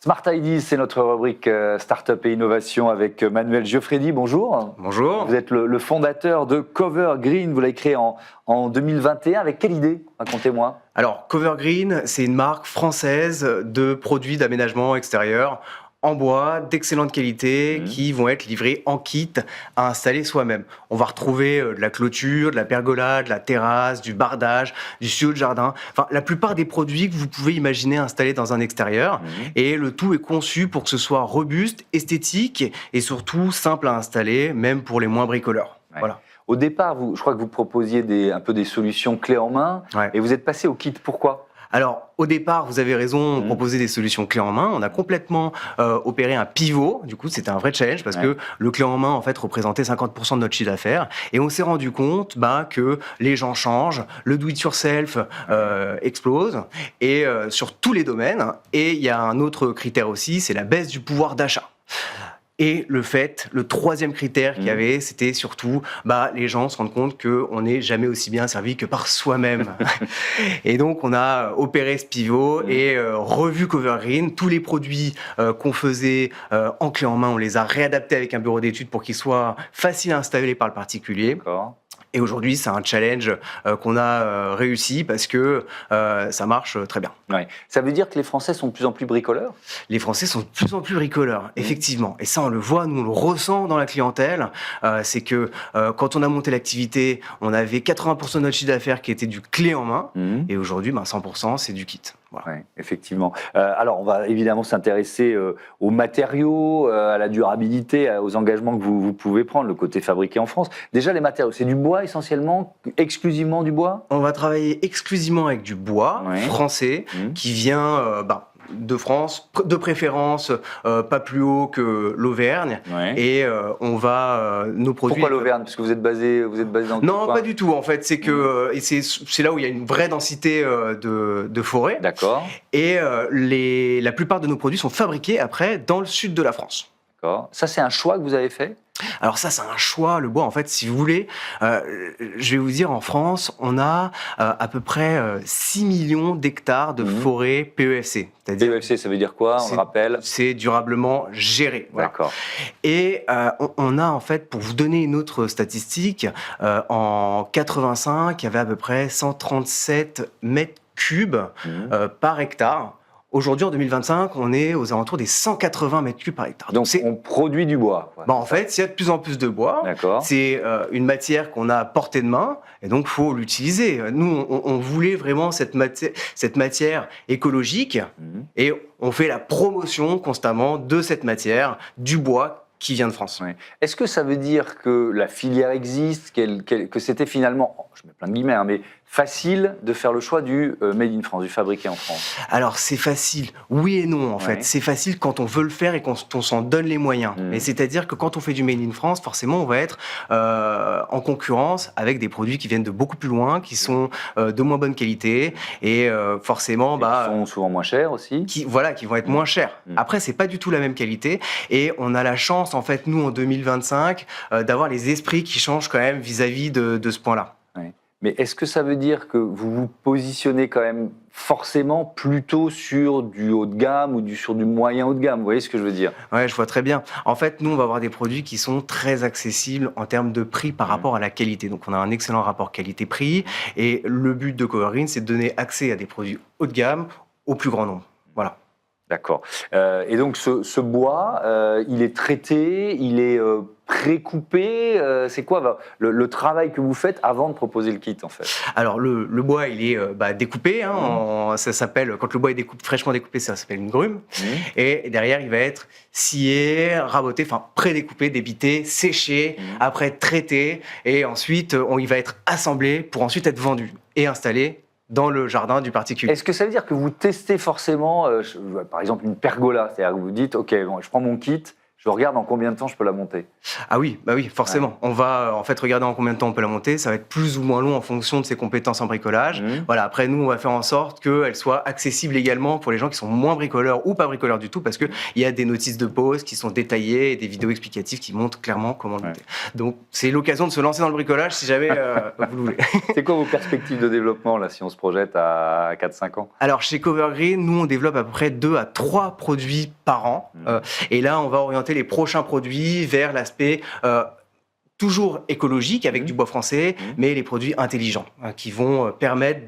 Smart Ideas, c'est notre rubrique Startup et Innovation avec Manuel Giuffredi. Bonjour. Bonjour. Vous êtes le fondateur de Cover Green. Vous l'avez créé en 2021. Avec quelle idée? Racontez-moi. Alors, Cover Green, c'est une marque française de produits d'aménagement extérieur en bois d'excellente qualité qui vont être livrés en kit à installer soi-même. On va retrouver de la clôture, de la pergola, de la terrasse, du bardage, du studio de jardin. Enfin, la plupart des produits que vous pouvez imaginer installés dans un extérieur. Et le tout est conçu pour que ce soit robuste, esthétique et surtout simple à installer, même pour les moins bricoleurs. Ouais. Voilà. Au départ, je crois que vous proposiez un peu des solutions clés en main. Ouais. Et vous êtes passé au kit. Pourquoi? Alors, au départ, vous avez raison, on proposait des solutions clés en main. On a complètement opéré un pivot. Du coup, c'était un vrai challenge parce que le clé en main, en fait, représentait 50% de notre chiffre d'affaires. Et on s'est rendu compte que les gens changent, le do-it-yourself explose, et sur tous les domaines. Et il y a un autre critère aussi, c'est la baisse du pouvoir d'achat. Et le troisième critère qu'il y avait, c'était surtout, les gens se rendent compte qu'on n'est jamais aussi bien servi que par soi-même. Et donc, on a opéré ce pivot et revu Cover Green. Tous les produits qu'on faisait en clé en main, on les a réadaptés avec un bureau d'études pour qu'ils soient faciles à installer par le particulier. D'accord. Et aujourd'hui, c'est un challenge qu'on a réussi parce que ça marche très bien. Ouais. Ça veut dire que les Français sont de plus en plus bricoleurs? Les Français sont de plus en plus bricoleurs, effectivement. Et ça, on le voit, nous, on le ressent dans la clientèle. C'est que quand on a monté l'activité, on avait 80% de notre chiffre d'affaires qui était du clé en main. Et aujourd'hui, 100%, c'est du kit. Voilà. Ouais, effectivement. Alors, on va évidemment s'intéresser aux matériaux, à la durabilité, aux engagements que vous pouvez prendre, le côté fabriqué en France. Déjà, les matériaux, c'est du bois essentiellement, exclusivement du bois? On va travailler exclusivement avec du bois français qui vient de France, de préférence pas plus haut que l'Auvergne. Et on va nos produits. Pourquoi l'Auvergne? Parce que vous êtes basé dans Non, pas du tout. En fait, c'est que et c'est là où il y a une vraie densité de forêt. D'accord. Et la plupart de nos produits sont fabriqués après dans le sud de la France. D'accord. Ça, c'est un choix que vous avez fait? Alors ça, c'est un choix. Le bois, en fait, si vous voulez, je vais vous dire, en France, on a à peu près 6 millions d'hectares de forêts PEFC. PEFC, ça veut dire quoi? On le rappelle. C'est durablement géré. Voilà. D'accord. Et on a, en fait, pour vous donner une autre statistique, en 85, il y avait à peu près 137 mètres cubes par hectare. Aujourd'hui, en 2025, on est aux alentours des 180 mètres cubes par hectare. Donc on produit du bois. En fait, il y a de plus en plus de bois. C'est une matière qu'on a à portée de main, et donc il faut l'utiliser. Nous, on voulait vraiment cette matière écologique, et on fait la promotion constamment de cette matière, du bois qui vient de France. Est-ce que ça veut dire que la filière existe, que c'était finalement, je mets plein de guillemets, mais facile de faire le choix du made in France, du fabriqué en France? Alors c'est facile, oui et non en fait. C'est facile quand on veut le faire et quand on s'en donne les moyens. Mais c'est-à-dire que quand on fait du made in France, forcément on va être en concurrence avec des produits qui viennent de beaucoup plus loin, qui sont de moins bonne qualité et forcément qui sont souvent moins chers aussi. Qui vont être moins chers. Après c'est pas du tout la même qualité et on a la chance en fait nous en 2025 d'avoir les esprits qui changent quand même vis-à-vis de ce point-là. Mais est-ce que ça veut dire que vous vous positionnez quand même forcément plutôt sur du haut de gamme ou sur du moyen haut de gamme? Vous voyez ce que je veux dire? Ouais, je vois très bien. En fait, nous, on va avoir des produits qui sont très accessibles en termes de prix par rapport à la qualité. Donc, on a un excellent rapport qualité-prix. Et le but de Cover Green, c'est de donner accès à des produits haut de gamme au plus grand nombre. Voilà. D'accord. Et donc, ce bois, il est traité, il est pré-coupé. C'est quoi le travail que vous faites avant de proposer le kit, en fait? Alors, le bois, il est découpé. Ça s'appelle, quand le bois est fraîchement découpé, ça s'appelle une grume. Et derrière, il va être scié, raboté, pré-découpé, débité, séché, après traité. Et ensuite, il va être assemblé pour ensuite être vendu et installé dans le jardin du particulier. Est-ce que ça veut dire que vous testez forcément, par exemple, une pergola? C'est-à-dire que vous dites, OK, bon, je prends mon kit, Je regarde en combien de temps je peux la monter. Ah oui, bah oui, forcément. Ouais. On va en fait regarder en combien de temps on peut la monter. Ça va être plus ou moins long en fonction de ses compétences en bricolage. Voilà. Après, nous, on va faire en sorte qu'elle soit accessible également pour les gens qui sont moins bricoleurs ou pas bricoleurs du tout, parce qu'il y a des notices de pause qui sont détaillées et des vidéos explicatives qui montrent clairement comment le monter. Donc, c'est l'occasion de se lancer dans le bricolage si jamais vous le voulez. C'est quoi vos perspectives de développement là, si on se projette à 4-5 ans? Alors, chez Covergreen, nous, on développe à peu près 2 à 3 produits par an. Et là, on va orienter les prochains produits vers l'aspect toujours écologique avec du bois français, mais les produits intelligents qui vont permettre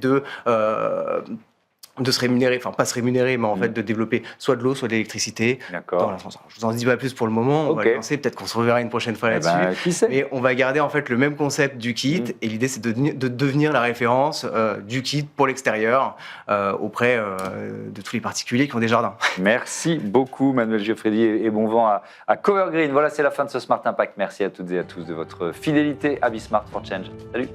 de se rémunérer, enfin pas se rémunérer, mais en fait de développer soit de l'eau, soit de l'électricité dans l'ascenseur. Je vous en dis pas plus pour le moment, on va le lancer, peut-être qu'on se reverra une prochaine fois là-dessus. Qui sait. Mais on va garder en fait le même concept du kit, et l'idée c'est de devenir la référence du kit pour l'extérieur auprès de tous les particuliers qui ont des jardins. Merci beaucoup Manuel Giuffredi et bon vent à Covergreen. Voilà, c'est la fin de ce Smart Impact. Merci à toutes et à tous de votre fidélité à Be Smart for Change. Salut.